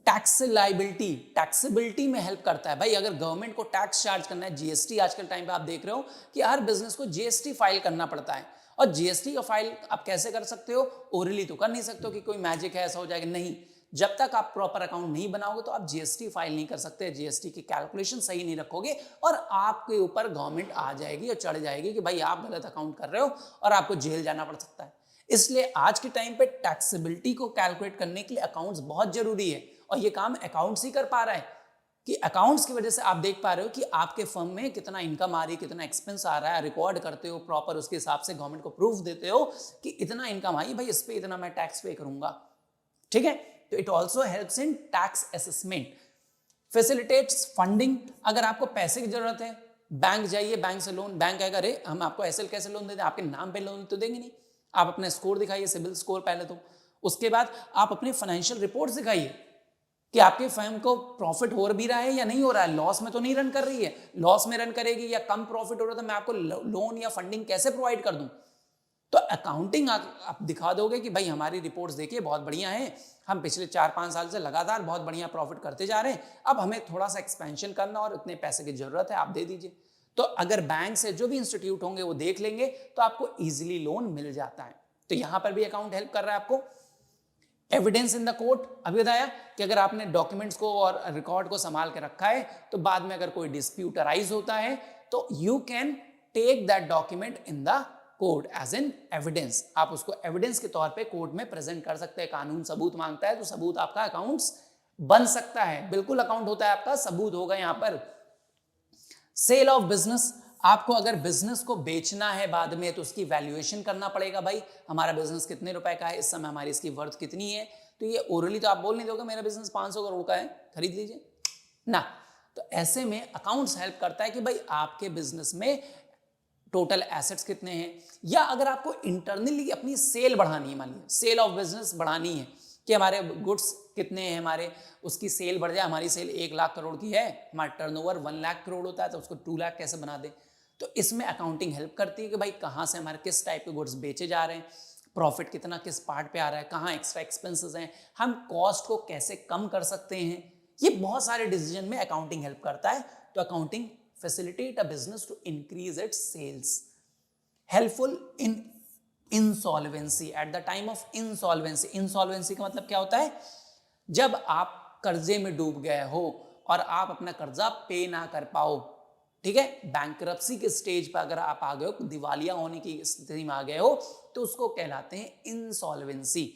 टैक्स लाइबिलिटी, टैक्सेबिलिटी में हेल्प करता है। भाई अगर गवर्नमेंट को टैक्स चार्ज करना है, जीएसटी आजकल टाइम पे आप देख रहे हो कि हर बिजनेस को जीएसटी फाइल करना पड़ता है, और जीएसटी का फाइल आप कैसे कर सकते हो? ओरली तो कर नहीं सकते हो कि कोई मैजिक है ऐसा हो जाएगा, नहीं। जब तक आप प्रॉपर अकाउंट नहीं बनाओगे तो आप जीएसटी फाइल नहीं कर सकते, जीएसटी की कैलकुलेशन सही नहीं रखोगे और आपके ऊपर गवर्नमेंट आ जाएगी और चढ़ जाएगी कि भाई आप गलत अकाउंट कर रहे हो और आपको जेल जाना पड़ सकता है। इसलिए आज के टाइम पे टैक्सेबिलिटी को कैलकुलेट करने के लिए अकाउंट्स बहुत जरूरी है, और ये काम अकाउंट्स ही कर पा रहा है कि अकाउंट्स की वजह से आप देख पा रहे हो कि आपके फर्म में कितना इनकम आ रही है, कितना एक्सपेंस आ रहा है, रिकॉर्ड करते हो प्रॉपर, उसके हिसाब से गवर्नमेंट को प्रूफ देते हो कि इतना इनकम आई, भाई इस पे इतना मैं टैक्स पे करूंगा, ठीक है। तो it also helps in tax assessment, facilitates funding. अगर आपको पैसे की जरूरत है, बैंक जाइए, बैंक से लोन, बैंक कहेगा अरे हम आपको ऐसे कैसे लोन दे दें, आपके नाम पे लोन तो देंगे नहीं, आप अपने स्कोर दिखाइए, सिबिल स्कोर पहले तो, उसके बाद आप अपने फाइनेंशियल रिपोर्ट्स दिखाइए कि आपके फर्म को प्रॉफिट हो भी रहा है या नहीं हो रहा है, लॉस में तो नहीं रन कर रही है, लॉस में रन करेगी या कम प्रॉफिट हो रहा है तो मैं आपको लोन या फंडिंग कैसे प्रोवाइड कर दूं। तो अकाउंटिंग आप दिखा दोगे कि भाई हमारी रिपोर्ट्स देखिए बहुत बढ़िया है, हम पिछले 4-5 साल से लगातार बहुत बढ़िया प्रॉफिट करते जा रहे हैं, अब हमें थोड़ा सा एक्सपेंशन करना और इतने पैसे की जरूरत है, आप दे दीजिए। तो अगर बैंक से जो भी इंस्टीट्यूट होंगे वो देख लेंगे तो आपको इजीली लोन मिल जाता है। तो यहां पर भी अकाउंट हेल्प कर रहा है आपको। एविडेंस इन द कोर्ट, अभी बताया कि अगर आपने डॉक्यूमेंट्स को और रिकॉर्ड को संभाल के रखा है तो बाद में अगर कोई डिस्प्यूट अराइज होता है तो you can take that document in the court as an evidence, आप उसको एविडेंस के तौर पे कोर्ट में प्रेजेंट कर सकते हैं। कानून सबूत मांगता है तो सबूत आपका अकाउंट्स बन सकता है, बिल्कुल अकाउंट होता है आपका, सबूत होगा यहां पर। सेल ऑफ बिजनेस, आपको अगर बिजनेस को बेचना है बाद में तो उसकी वैल्यूएशन करना पड़ेगा, भाई हमारा बिजनेस कितने रुपए का है, इस समय हमारी इसकी वर्थ कितनी है। तो ये ओरली तो आप बोल नहीं दोगे मेरा बिजनेस 500 करोड़ का है, खरीद लीजिए ना। तो ऐसे में अकाउंट्स हेल्प करता है कि भाई आपके बिजनेस में टोटल एसेट्स कितने हैं, या अगर आपको इंटरनली अपनी सेल बढ़ानी है, मान लीजिए सेल ऑफ बिजनेस बढ़ानी है कि हमारे गुड्स कितने हैं, हमारे उसकी सेल बढ़ जाए, हमारी सेल 1 लाख करोड़ की है, हमारा टर्नओवर 1 लाख करोड़ होता है तो उसको 2 लाख कैसे बना दे। तो इसमें अकाउंटिंग हेल्प करती है कि भाई कहाँ से हमारे किस टाइप के गुड्स बेचे जा रहे हैं, प्रॉफिट कितना किस पार्ट पे आ रहा है, कहाँ एक्स्ट्रा एक्सपेंसेस हैं, हम कॉस्ट को कैसे कम कर सकते हैं, ये बहुत सारे डिसीजन में अकाउंटिंग हेल्प करता है। तो accounting facilitate a business to increase its sales. Helpful in insolvency, at the time of insolvency, insolvency का मतलब क्या होता है, जब आप कर्जे में डूब गए हो और आप अपना कर्जा पे ना कर पाओ, ठीक है, बैंकरप्सी के स्टेज पर अगर आप आ गए हो, दिवालिया होने की स्थिति में आ गए हो, तो उसको कहलाते हैं इंसॉल्वेंसी।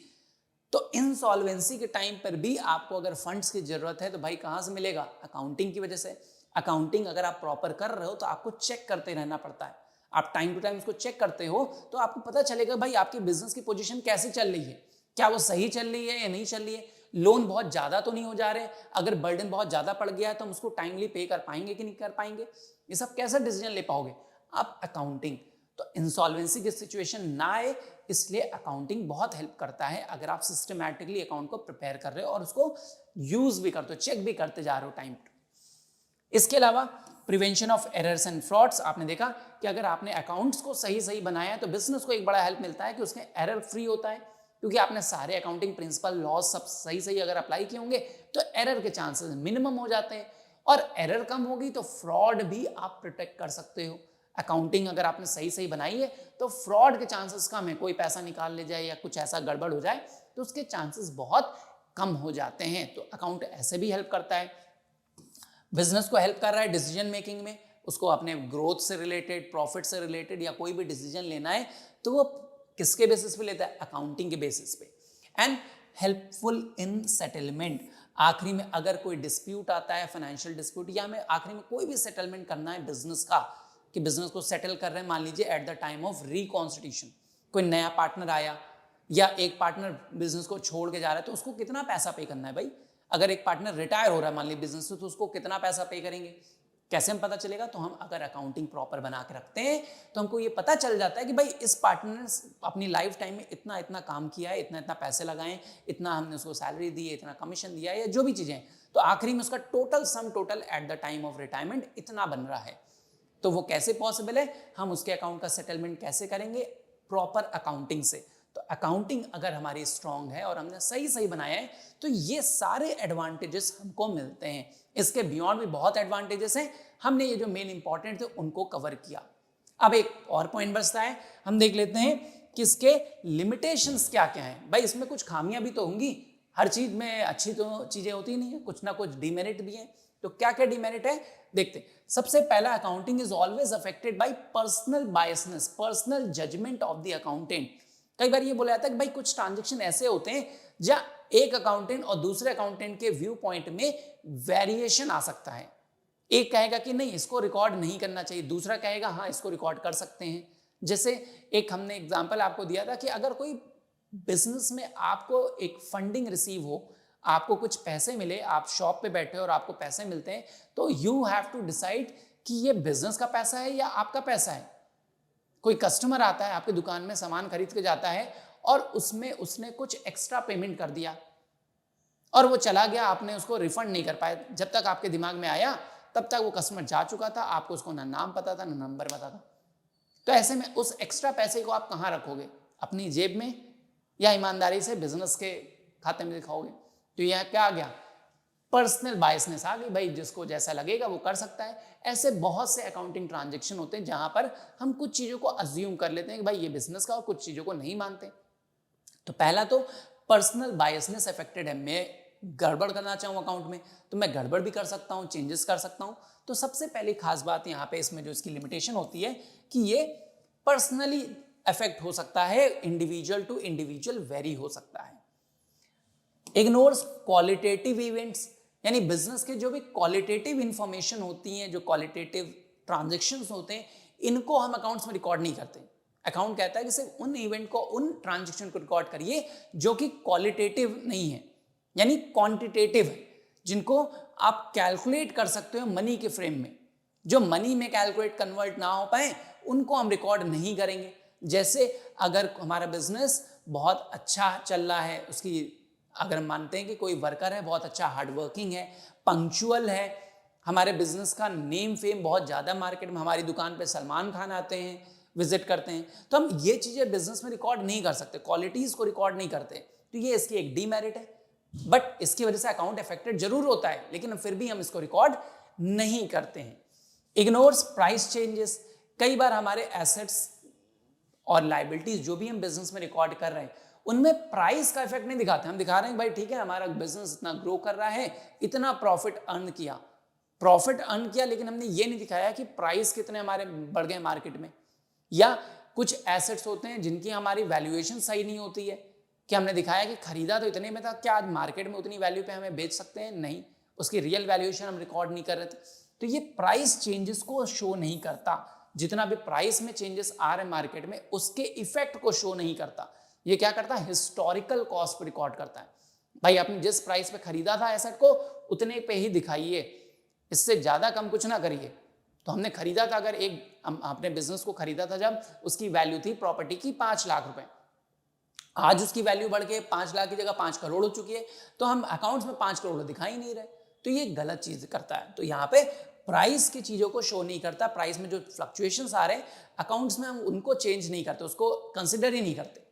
तो इंसॉल्वेंसी के टाइम पर भी आपको अगर फंड्स की जरूरत है तो भाई कहां से मिलेगा, अकाउंटिंग की वजह से। अकाउंटिंग अगर आप प्रॉपर कर रहे हो तो आपको चेक करते रहना पड़ता है, आप टाइम टू टाइम उसको चेक करते हो तो आपको पता चलेगा भाई आपके बिजनेस की पोजीशन कैसे चल रही है, क्या वो सही चल रही है या नहीं चल रही है, लोन बहुत ज्यादा तो नहीं हो जा रहे, अगर बर्डन बहुत ज्यादा पड़ गया है तो हम उसको टाइमली पे कर पाएंगे कि नहीं कर पाएंगे, ये सब कैसे डिसीजन ले पाओगे आप, अकाउंटिंग। तो इंसॉल्वेंसी की सिचुएशन ना आए इसलिए अकाउंटिंग बहुत हेल्प करता है, अगर आप सिस्टमैटिकली अकाउंट को प्रिपेयर कर रहे हो और उसको यूज भी करते हो, चेक भी करते जा रहे हो टाइम। इसके अलावा prevention of errors and frauds, आपने देखा कि अगर आपने अकाउंट्स को सही सही बनाया है तो बिजनेस को एक बड़ा हेल्प मिलता है कि उसके एरर फ्री होता है, क्योंकि आपने सारे अकाउंटिंग प्रिंसिपल लॉज सब सही सही अगर अप्लाई किए होंगे तो एरर के चांसेस मिनिमम हो जाते हैं, और एरर कम होगी तो फ्रॉड भी आप प्रोटेक्ट कर सकते हो। अकाउंटिंग अगर आपने सही सही बनाई है तो फ्रॉड के चांसेस कम है, कोई पैसा निकाल ले जाए या कुछ ऐसा गड़बड़ हो जाए तो उसके चांसेस बहुत कम हो जाते हैं। तो अकाउंट ऐसे भी हेल्प करता है, बिजनेस को हेल्प कर रहा है डिसीजन मेकिंग में, उसको अपने ग्रोथ से रिलेटेड, प्रॉफिट से रिलेटेड या कोई भी डिसीजन लेना है तो वो किसके बेसिस पे लेता है? अकाउंटिंग के बेसिस पे। एंड हेल्पफुल इन सेटलमेंट, आखिरी में अगर कोई डिस्प्यूट आता है, फाइनेंशियल डिस्प्यूट, या हमें आखिरी में कोई भी सेटलमेंट करना है बिजनेस का, कि बिजनेस को सेटल कर रहे हैं, मान लीजिए at the time of reconstitution कोई नया पार्टनर आया या एक पार्टनर बिजनेस को छोड़ के जा रहा है, तो उसको कितना पैसा पे करना है भाई? अगर एक पार्टनर रिटायर हो रहा है मान लीजिए बिजनेस से, तो उसको कितना पैसा पे करेंगे? कैसे हम पता चलेगा? तो हम अगर अकाउंटिंग प्रॉपर बना के रखते हैं तो हमको ये पता चल जाता है कि भाई इस पार्टनर ने अपनी लाइफ टाइम में इतना इतना काम किया है, इतना इतना पैसे लगाए, इतना हमने उसको सैलरी दी है, इतना कमीशन दिया है, या जो भी चीजें हैं, तो आखिरी में उसका total sum total at the time of retirement इतना बन रहा है। तो वो कैसे पॉसिबल है? हम उसके अकाउंट का सेटलमेंट कैसे करेंगे? प्रॉपर अकाउंटिंग से। तो अकाउंटिंग अगर हमारी स्ट्रांग है और हमने सही सही बनाया है तो ये सारे एडवांटेजेस हमको मिलते हैं। इसके बियॉन्ड भी बहुत एडवांटेजेस हैं, हमने ये जो मेन इंपॉर्टेंट थे उनको कवर किया। अब एक और पॉइंट बचता है, हम देख लेते हैं कि इसके लिमिटेशंस क्या क्या हैं। भाई इसमें कुछ खामियां भी तो होंगी, हर चीज में अच्छी तो चीजें होती नहीं है, कुछ ना कुछ डिमेरिट भी है। तो क्या क्या डिमेरिट है देखते। सबसे पहला, accounting is always affected by personal biasness, personal judgement of the accountant. कई बार ये बोला जाता है कि भाई कुछ ट्रांजेक्शन ऐसे होते हैं जहां एक अकाउंटेंट और दूसरे अकाउंटेंट के व्यू पॉइंट में वेरिएशन आ सकता है। एक कहेगा कि नहीं इसको रिकॉर्ड नहीं करना चाहिए, दूसरा कहेगा हाँ इसको रिकॉर्ड कर सकते हैं। जैसे एक हमने एग्जांपल आपको दिया था कि अगर कोई बिजनेस में आपको एक फंडिंग रिसीव हो, आपको कुछ पैसे मिले, आप शॉप पे बैठे हो और आपको पैसे मिलते हैं, तो यू हैव टू डिसाइड कि ये बिजनेस का पैसा है या आपका पैसा है। कोई कस्टमर आता है आपकी दुकान में, सामान खरीद के जाता है और उसमें उसने कुछ एक्स्ट्रा पेमेंट कर दिया और वो चला गया, आपने उसको रिफंड नहीं कर पाए। जब तक आपके दिमाग में आया तब तक वो कस्टमर जा चुका था, आपको उसको ना नाम पता था ना नंबर पता था। तो ऐसे में उस एक्स्ट्रा पैसे को आप कहाँ रखोगे? अपनी जेब में या ईमानदारी से बिजनेस के खाते में दिखाओगे? तो यह क्या आ गया? पर्सनल बायसनेस आ गई। भाई जिसको जैसा लगेगा वो कर सकता है। ऐसे बहुत से अकाउंटिंग ट्रांजैक्शन होते हैं जहां पर हम कुछ चीजों को अज्यूम कर लेते हैं कि भाई ये बिजनेस का, और कुछ चीजों को नहीं मानते। तो पहला तो पर्सनल बायसनेस अफेक्टेड है। मैं गड़बड़ करना चाहूँ अकाउंट में तो मैं गड़बड़ भी कर सकता हूँ, चेंजेस कर सकता हूँ। तो सबसे पहली खास बात यहाँ पे इसमें जो इसकी लिमिटेशन होती है कि ये पर्सनली अफेक्ट हो सकता है, इंडिविजुअल टू इंडिविजुअल वेरी हो सकता है। इग्नोर्स क्वालिटेटिव इवेंट्स, यानी बिजनेस के जो भी क्वालिटेटिव इंफॉर्मेशन होती हैं, जो क्वालिटेटिव ट्रांजैक्शंस होते हैं, इनको हम अकाउंट्स में रिकॉर्ड नहीं करते। अकाउंट कहता है कि सिर्फ उन इवेंट को, उन ट्रांजैक्शन को रिकॉर्ड करिए जो कि क्वालिटेटिव नहीं है, यानी क्वांटिटेटिव है, जिनको आप कैलकुलेट कर सकते हो मनी के फ्रेम में। जो मनी में कैलकुलेट कन्वर्ट ना हो पाए उनको हम रिकॉर्ड नहीं करेंगे। जैसे अगर हमारा बिजनेस बहुत अच्छा चल रहा है, उसकी अगर हम मानते हैं कि कोई वर्कर है बहुत अच्छा हार्ड वर्किंग है, पंक्चुअल है, हमारे बिजनेस का नेम फेम बहुत ज़्यादा मार्केट में, हमारी दुकान पे सलमान खान आते हैं, विजिट करते हैं, तो हम ये चीज़ें बिजनेस में रिकॉर्ड नहीं कर सकते, क्वालिटीज़ को रिकॉर्ड नहीं करते। तो ये इसकी एक डीमेरिट है। बट इसकी वजह से अकाउंट अफेक्टेड जरूर होता है, लेकिन फिर भी हम इसको रिकॉर्ड नहीं करते हैं। इग्नोर्स प्राइस चेंजेस, कई बार हमारे एसेट्स और लाइबिलिटीज जो भी हम बिजनेस में रिकॉर्ड कर रहे हैं उनमें प्राइस का इफेक्ट नहीं दिखाते। हम दिखा रहे हैं भाई ठीक है हमारा बिजनेस इतना ग्रो कर रहा है, इतना प्रॉफिट अर्न किया, लेकिन हमने ये नहीं दिखाया कि प्राइस कितने हमारे बढ़ गए मार्केट में। या कुछ एसेट्स होते हैं जिनकी हमारी वैल्यूएशन सही नहीं होती है, कि हमने दिखाया कि खरीदा तो इतने में था, क्या आज मार्केट में उतनी वैल्यू पे हमें बेच सकते हैं? नहीं, उसकी रियल वैल्यूएशन हम रिकॉर्ड नहीं कर रहे थे। तो ये प्राइस चेंजेस को शो नहीं करता। जितना भी प्राइस में चेंजेस आ रहे हैं मार्केट में उसके इफेक्ट को शो नहीं करता। ये क्या करता है? हिस्टोरिकल कॉस्ट पे रिकॉर्ड करता है। भाई आपने जिस प्राइस पे खरीदा था एसेट को उतने पे ही दिखाइए, इससे ज्यादा कम कुछ ना करिए। तो हमने खरीदा था, अगर आपने बिजनेस को खरीदा था जब उसकी वैल्यू थी प्रॉपर्टी की 5 लाख रुपए, आज उसकी वैल्यू बढ़ के 5 लाख की जगह 5 करोड़ हो चुकी है, तो हम अकाउंट्स में 5 करोड़ दिखाई नहीं रहे। तो ये गलत चीज करता है। तो यहाँ पे प्राइस की चीजों को शो नहीं करता। प्राइस में जो फ्लक्चुएशंस आ रहे हैं अकाउंट्स में हम उनको चेंज नहीं करते, उसको कंसिडर ही नहीं करते।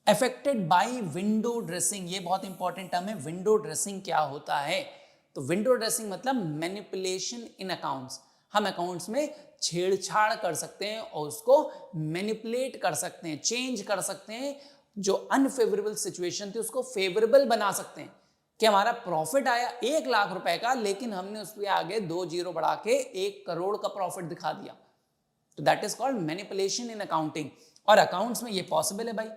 अफेक्टेड बाय विंडो ड्रेसिंग, ये बहुत इंपॉर्टेंट टर्म है। विंडो ड्रेसिंग क्या होता है? तो विंडो ड्रेसिंग मतलब मैनिपुलेशन इन अकाउंट्स। हम अकाउंट्स में छेड़छाड़ कर सकते हैं और उसको मैनिपुलेट कर सकते हैं, चेंज कर सकते हैं। जो अनफेवरेबल सिचुएशन थी उसको फेवरेबल बना सकते हैं। कि हमारा प्रॉफिट आया 1 लाख रुपए का, लेकिन हमने उसके आगे 2 जीरो बढ़ा के 1 करोड़ का प्रॉफिट दिखा दिया। तो that is called manipulation in accounting. और अकाउंट्स में ये पॉसिबल है भाई,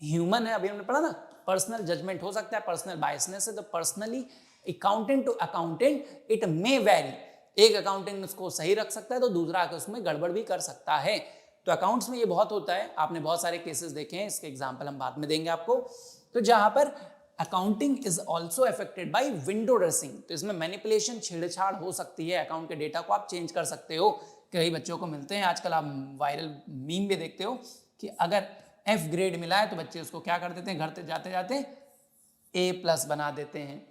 ह्यूमन है, अभी हमने पढ़ा ना, पर्सनल जजमेंट हो सकता है, पर्सनल बायसनेस है, तो personally accountant to accountant it may vary, एक अकाउंटेंट उसको सही रख सकता है तो दूसरा आकर उसमें गड़बड़ भी कर सकता है। तो अकाउंट्स में ये बहुत होता है, आपने बहुत सारे केसेस देखे हैं, इसके एग्जांपल हम बाद में देंगे आपको। तो जहां पर accounting is also affected by window dressing, तो इसमें मैनिपुलेशन, छेड़छाड़ हो सकती है, अकाउंट के डेटा को आप चेंज कर सकते हो। कई बच्चों को मिलते हैं आजकल, आप वायरल मीम भी देखते हो कि अगर F ग्रेड मिला है तो बच्चे उसको क्या कर देते हैं, घर से जाते जाते A+ बना देते हैं,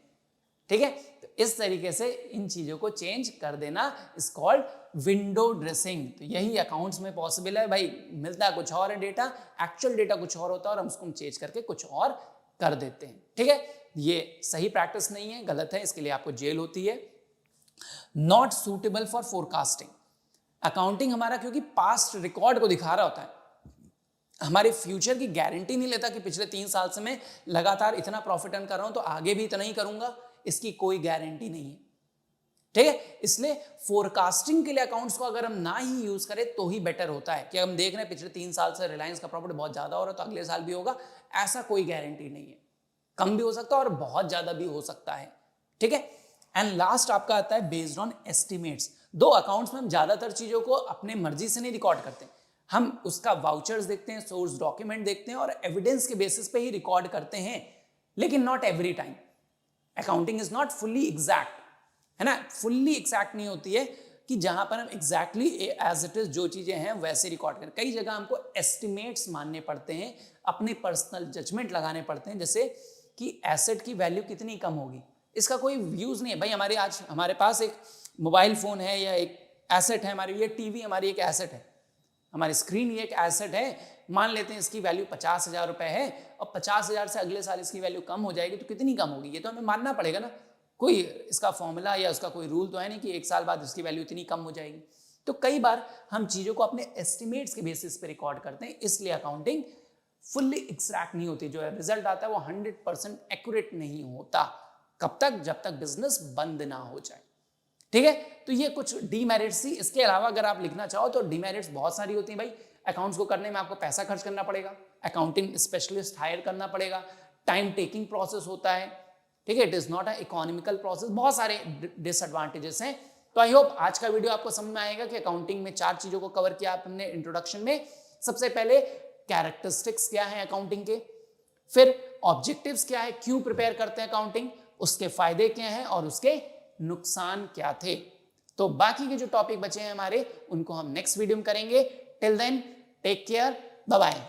ठीक है। तो इस तरीके से इन चीजों को चेंज कर देना इज कॉल्ड विंडो ड्रेसिंग। तो यही अकाउंट्स में पॉसिबल है भाई, मिलता है कुछ और है डेटा, एक्चुअल डेटा कुछ और होता है और हम उसको चेंज करके कुछ और कर देते हैं, ठीक है। ये सही प्रैक्टिस नहीं है, गलत है, इसके लिए आपको जेल होती है। Not suitable for forecasting, accounting हमारा क्योंकि पास्ट रिकॉर्ड को दिखा रहा होता है, हमारे फ्यूचर की गारंटी नहीं लेता कि पिछले 3 साल से मैं लगातार इतना प्रॉफिट अर्न कर रहा हूं तो आगे भी इतना ही करूंगा, इसकी कोई गारंटी नहीं है, ठीक है। इसलिए फोरकास्टिंग के लिए अकाउंट्स को अगर हम ना ही यूज करें तो ही बेटर होता है। कि हम देख रहे हैं पिछले 3 साल से रिलायंस का प्रॉफिट बहुत ज्यादा हो रहा है तो अगले साल भी होगा, ऐसा कोई गारंटी नहीं है, कम भी हो सकता है और बहुत ज्यादा भी हो सकता है, ठीक है। एंड लास्ट आपका आता है बेस्ड ऑन एस्टिमेट्स। दो अकाउंट्स में हम ज्यादातर चीजों को अपने मर्जी से नहीं रिकॉर्ड करते, हम उसका वाउचर्स देखते हैं, सोर्स डॉक्यूमेंट देखते हैं और एविडेंस के बेसिस पे ही रिकॉर्ड करते हैं, लेकिन not every time. Accounting is not fully exact, है ना, फुल्ली एग्जैक्ट नहीं होती है कि जहां पर हम एग्जैक्टली एज इट इज जो चीजें हैं वैसे रिकॉर्ड करें। कई जगह हमको एस्टिमेट्स मानने पड़ते हैं, अपने पर्सनल जजमेंट लगाने पड़ते हैं, जैसे कि एसेट की वैल्यू कितनी कम होगी, इसका कोई व्यूज नहीं है भाई। आज हमारे पास एक मोबाइल फोन है या एक एसेट है हमारी, ये टीवी हमारी एक एसेट है, हमारी स्क्रीन ये एक एसेट है, मान लेते हैं इसकी वैल्यू 50,000 रुपए है और 50,000 से अगले साल इसकी वैल्यू कम हो जाएगी, तो कितनी कम होगी, ये तो हमें मानना पड़ेगा ना। कोई इसका फॉर्मूला या उसका कोई रूल तो है नहीं कि 1 साल बाद इसकी वैल्यू इतनी कम हो जाएगी। तो कई बार हम चीजों को अपने एस्टिमेट्स के बेसिस पे रिकॉर्ड करते हैं, इसलिए अकाउंटिंग फुल्ली एग्जैक्ट नहीं होती, जो रिजल्ट आता है वो 100% एक्यूरेट नहीं होता। कब तक, जब तक बिजनेस बंद ना हो जाए, ठीक है। तो ये कुछ डीमेरिट्स थी। इसके अलावा अगर आप लिखना चाहो तो डीमेरिट्स बहुत सारी होती हैं भाई। अकाउंट्स को करने में आपको पैसा खर्च करना पड़ेगा, अकाउंटिंग स्पेशलिस्ट हायर करना पड़ेगा, टाइम टेकिंग प्रोसेस होता है, ठीक है, it is not a economical process, बहुत सारे डिसएडवांटेजेस हैं। तो आई होप आज का वीडियो आपको समझ में आएगा कि अकाउंटिंग में 4 चीजों को कवर किया हमने इंट्रोडक्शन में। सबसे पहले कैरेक्टरिस्टिक्स क्या है अकाउंटिंग के, फिर ऑब्जेक्टिव्स क्या है, क्यों प्रिपेयर करते हैं अकाउंटिंग, उसके फायदे क्या हैं और उसके नुकसान क्या थे। तो बाकी के जो टॉपिक बचे हैं हमारे, उनको हम नेक्स्ट वीडियो में करेंगे। Till then take care, bye bye.